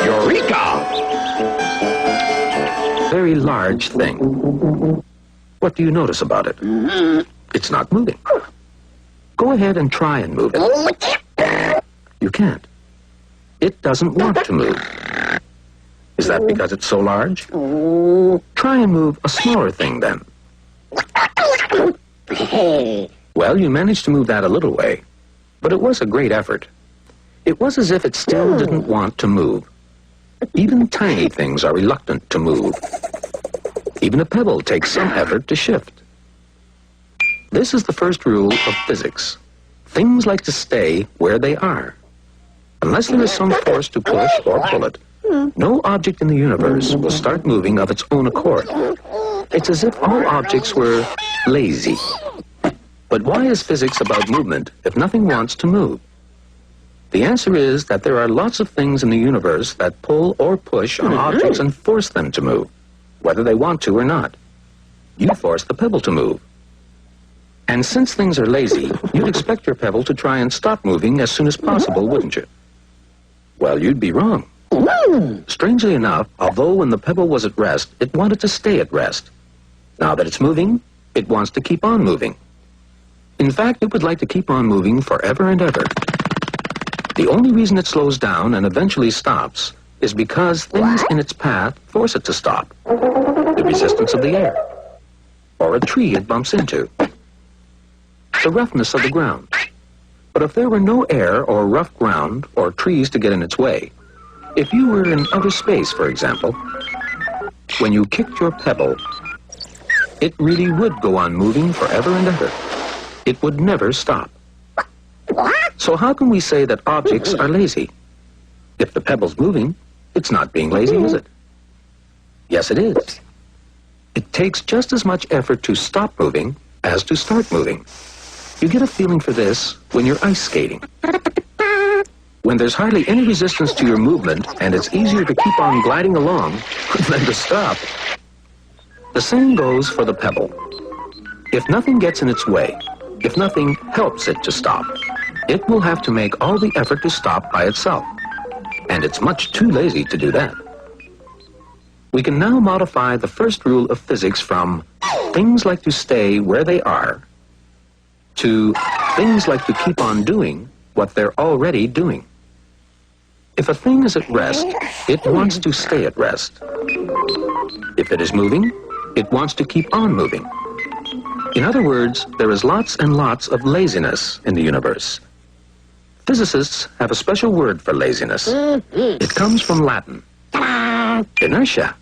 Eureka! Very large thing. What do you notice about it? It's not moving. Go ahead and try and move it. You can't. It doesn't want to move. Is that because it's so large? Try and move a smaller thing then. Well, you managed to move that a little way, but it was a great effort. It was as if it still didn't want to move. Even tiny things are reluctant to move. Even a pebble takes some effort to shift. This is the first rule of physics. Things like to stay where they are. Unless there is some force to push or pull it, no object in the universe will start moving of its own accord. It's as if all objects were lazy. But why is physics about movement if nothing wants to move? The answer is that there are lots of things in the universe that pull or push on objects and force them to move, whether they want to or not. You force the pebble to move. And since things are lazy, you'd expect your pebble to try and stop moving as soon as possible, wouldn't you? Well, you'd be wrong. Strangely enough, although when the pebble was at rest, it wanted to stay at rest. Now that it's moving, it wants to keep on moving. In fact, it would like to keep on moving forever and ever. The only reason it slows down and eventually stops is because things in its path force it to stop. The resistance of the air, or a tree it bumps into, the roughness of the ground. But if there were no air or rough ground or trees to get in its way, if you were in outer space, for example, when you kicked your pebble, it really would go on moving forever and ever. It would never stop. So how can we say that objects are lazy? If the pebble's moving, it's not being lazy, is it? Yes, it is. It takes just as much effort to stop moving as to start moving. You get a feeling for this when you're ice skating. When there's hardly any resistance to your movement and it's easier to keep on gliding along than to stop. The same goes for the pebble. If nothing gets in its way, if nothing helps it to stop, it will have to make all the effort to stop by itself. And it's much too lazy to do that. We can now modify the first rule of physics from things like to stay where they are to things like to keep on doing what they're already doing. If a thing is at rest, it wants to stay at rest. If it is moving, it wants to keep on moving. In other words, there is lots and lots of laziness in the universe. Physicists have a special word for laziness. It comes from Latin, inertia.